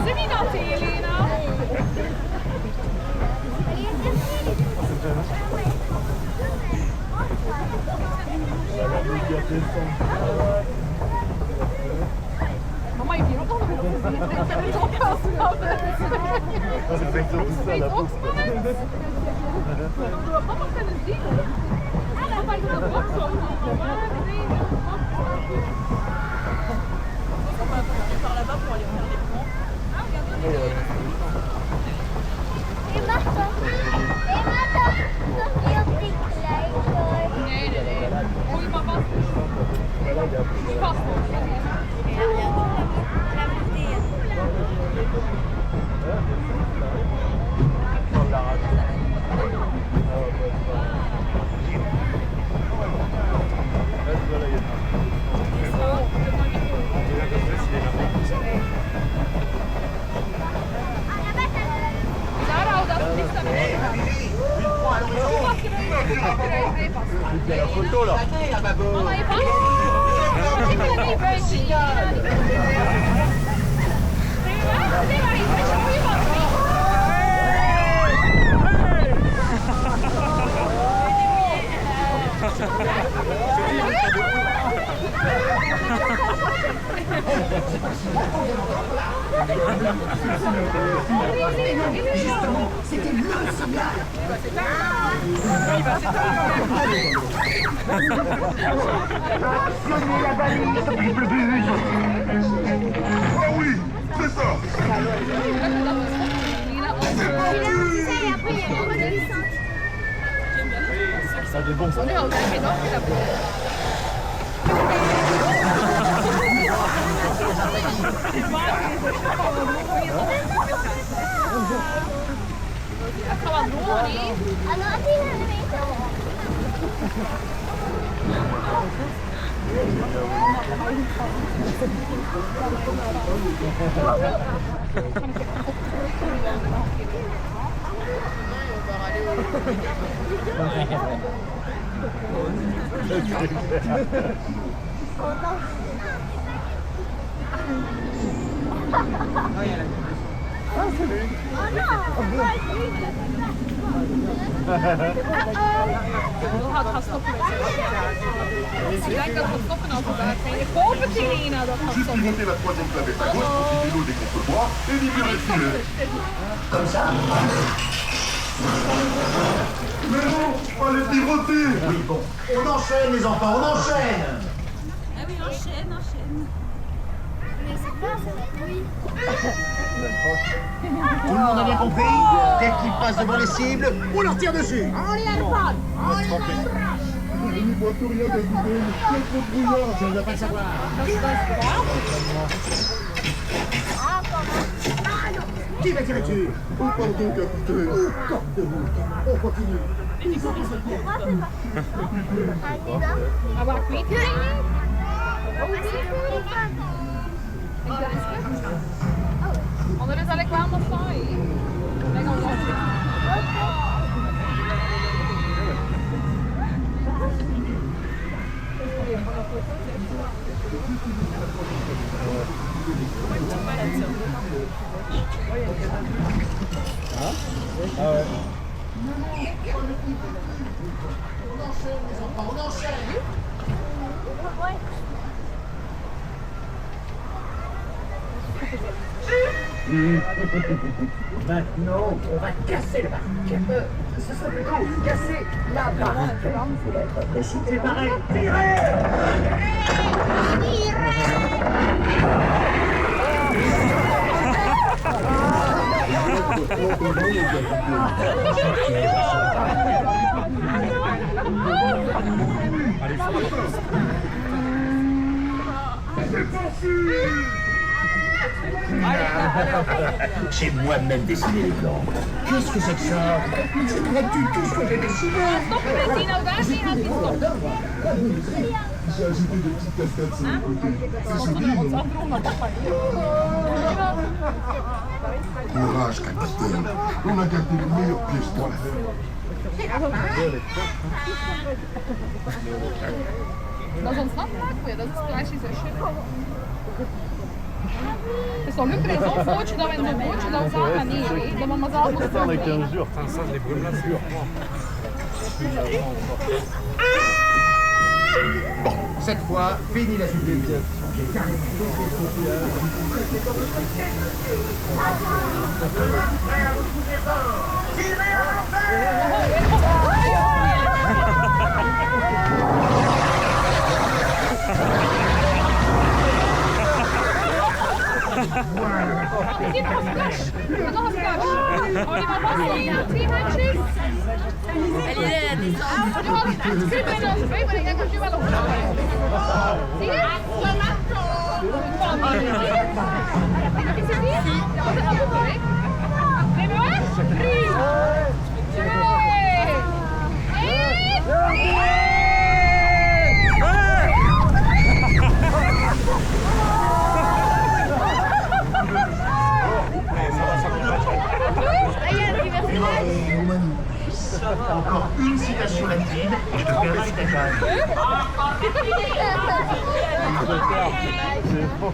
Seminati, Elena. Mamma, io non posso vedere la photo là. Justement, c'était le signal. Actionnez la balise, triple buse. Ah oui, c'est ça. Ça a des bons ça. Juste pivoter la troisième clavette à gauche pour vider l'eau des contre-bois et libérer le filet. Comme ça. Mais non, allez pivoter. Oui, bon. On enchaîne, les enfants, on enchaîne. Ah oui, enchaîne. Mais c'est pas ça, oui. Tout le monde a bien compris? Dès qu'ils passent devant les cibles, on leur tire dessus. On les alpha. Je n'y vois plus rien de bidon. Il y a trop de brouillard. Je ne veux pas le savoir. Qui va tirer dessus? Oh, pardon, capitaine. Corde de route. On continue. Aber quick. Onder is alle kwamen of saai. Ah ouais. On enchaîne, les enfants, on enchaîne. Maintenant, on va casser le barque. Ce serait plutôt casser la barque. Faut être précis, c'est pareil. J'ai moi-même dessiné les plans. Qu'est-ce que c'est que ça? C'est pas du tout ce que j'ai dessiné. J'ai ajouté des petites cascades sur le côté. C'est joli, non? Courage, capitaine. On a gardé les meilleures pièces pour la fin. Dat is ons handmaak weer, dat is gelijk zo schip. Det står lukker sånn, får ikke da en god, får ikke da en sånn nere. Det må man ha på Ça, on a 15 jours. Ça, les brumes là, c'est Bon, cette fois, fini la subtilité. Dit på splatch! Men da har splatch. Og de var bare sånn 10 matches. Elle est Du har ett kryp inn og spøy, men jeg kan ikke velge opp. Sier du? Encore une citation latine et je te fais un maritage. C'est bon.